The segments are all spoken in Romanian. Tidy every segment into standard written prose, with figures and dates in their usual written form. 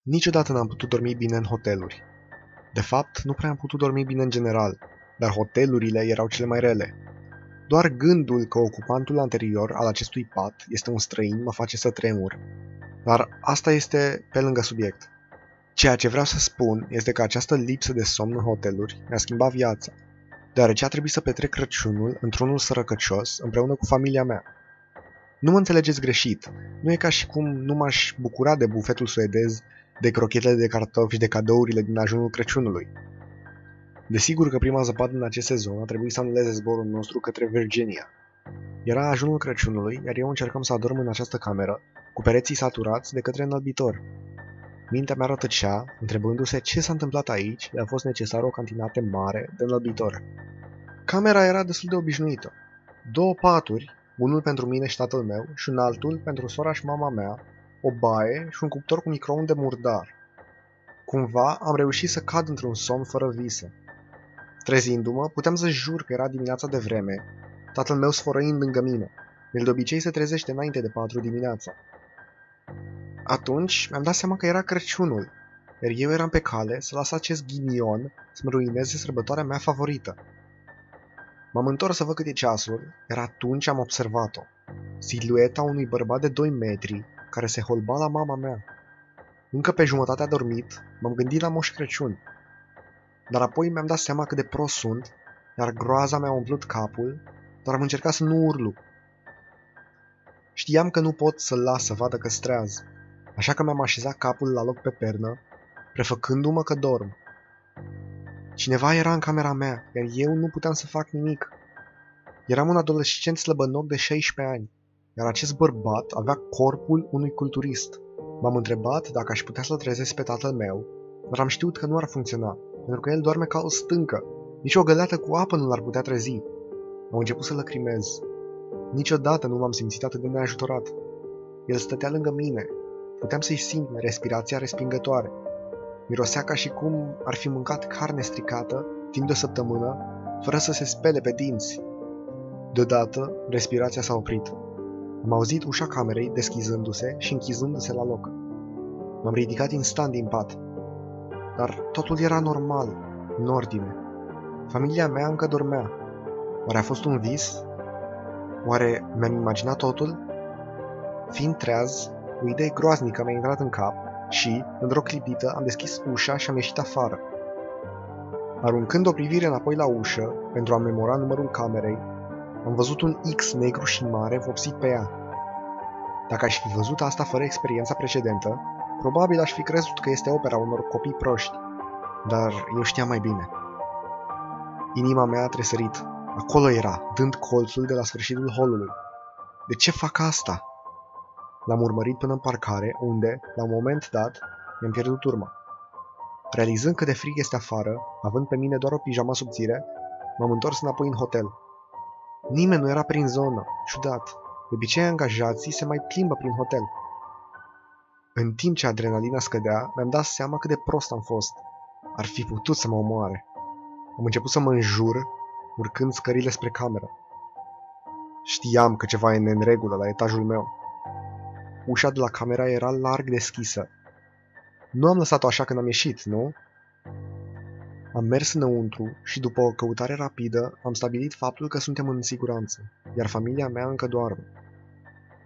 Niciodată n-am putut dormi bine în hoteluri. De fapt, nu prea am putut dormi bine în general, dar hotelurile erau cele mai rele. Doar gândul că ocupantul anterior al acestui pat este un străin mă face să tremur. Dar asta este pe lângă subiect. Ceea ce vreau să spun este că această lipsă de somn în hoteluri mi-a schimbat viața, deoarece a trebuit să petrec Crăciunul într-unul sărăcăcios împreună cu familia mea. Nu mă înțelegeți greșit, nu e ca și cum nu m-aș bucura de bufetul suedez, de crochetele de cartofi și de cadourile din ajunul Crăciunului. Desigur că prima zăpadă în acest sezon a trebuit să anuleze zborul nostru către Virginia. Era ajunul Crăciunului, iar eu încercam să adorm în această cameră, cu pereții saturați de către înălbitor. Mintea mea rătăcea, întrebându-se ce s-a întâmplat aici de a fost necesară o cantitate mare de înălbitor. Camera era destul de obișnuită. 2 paturi, unul pentru mine și tatăl meu și un altul pentru sora și mama mea, o baie și un cuptor cu microunde murdar. Cumva am reușit să cad într-un somn fără vise. Trezindu-mă, puteam să jur că era dimineața de vreme, tatăl meu sfărăind lângă mine. El de obicei se trezește înainte de 4 dimineața. Atunci mi-am dat seama că era Crăciunul, iar eu eram pe cale să las acest ghinion să-mi ruineze sărbătoarea mea favorită. M-am întors să văd cât e ceasul, iar atunci am observat-o. Silueta unui bărbat de 2 metri care se holba la mama mea. Încă pe jumătate adormit, m-am gândit la Moș Crăciun. Dar apoi mi-am dat seama cât de prost sunt, iar groaza mi-a umplut capul, dar am încercat să nu urlu. Știam că nu pot să-l las să vadă că streaz, așa că mi-am așezat capul la loc pe pernă, prefăcându-mă că dorm. Cineva era în camera mea, iar eu nu puteam să fac nimic. Eram un adolescent slăbănoc de 16 ani, iar acest bărbat avea corpul unui culturist. M-am întrebat dacă aș putea să-l trezesc pe tatăl meu, dar am știut că nu ar funcționa, pentru că el doarme ca o stâncă. Nici o găleată cu apă nu l-ar putea trezi. Am început să lăcrimez. Niciodată nu m-am simțit atât de neajutorat. El stătea lângă mine. Puteam să-i simt respirația respingătoare. Mirosea ca și cum ar fi mâncat carne stricată timp de o săptămână, fără să se spele pe dinți. Deodată, respirația s-a oprit. Am auzit ușa camerei deschizându-se și închizându-se la loc. M-am ridicat instant din pat. Dar totul era normal, în ordine. Familia mea încă dormea. Oare a fost un vis? Oare mi-am imaginat totul? Fiind treaz, o idee groaznică mi-a intrat în cap și, într-o clipită, am deschis ușa și am ieșit afară. Aruncând o privire înapoi la ușă, pentru a memora numărul camerei, am văzut un X negru și mare vopsit pe ea. Dacă aș fi văzut asta fără experiența precedentă, probabil aș fi crezut că este opera unor copii proști. Dar eu știam mai bine. Inima mea a tresărit. Acolo era, dând colțul de la sfârșitul holului. De ce fac asta? L-am urmărit până în parcare, unde, la un moment dat, mi-am pierdut urma. Realizând cât de frig este afară, având pe mine doar o pijama subțire, m-am întors înapoi în hotel. Nimeni nu era prin zonă, ciudat. De obicei angajații se mai plimbă prin hotel. În timp ce adrenalina scădea, mi-am dat seama cât de prost am fost. Ar fi putut să mă omoare. Am început să mă înjur, urcând scările spre cameră. Știam că ceva e în neregulă la etajul meu. Ușa de la camera era larg deschisă. Nu am lăsat-o așa când am ieșit, nu? Am mers înăuntru și după o căutare rapidă am stabilit faptul că suntem în siguranță, iar familia mea încă doarme.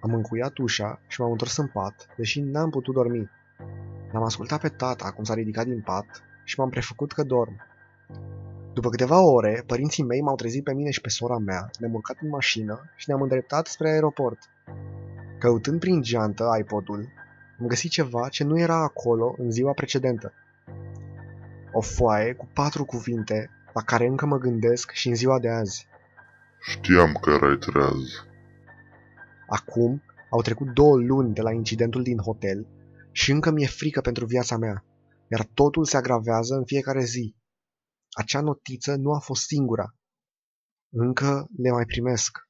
Am încuiat ușa și m-am întors în pat, deși n-am putut dormi. L-am ascultat pe tata cum s-a ridicat din pat și m-am prefăcut că dorm. După câteva ore, părinții mei m-au trezit pe mine și pe sora mea, ne-am urcat în mașină și ne-am îndreptat spre aeroport. Căutând prin geantă iPod-ul, am găsit ceva ce nu era acolo în ziua precedentă. O foaie cu 4 cuvinte la care încă mă gândesc și în ziua de azi. Știam că erai treaz. Acum au trecut 2 luni de la incidentul din hotel și încă mi-e frică pentru viața mea, iar totul se agravează în fiecare zi. Acea notiță nu a fost singura. Încă le mai primesc.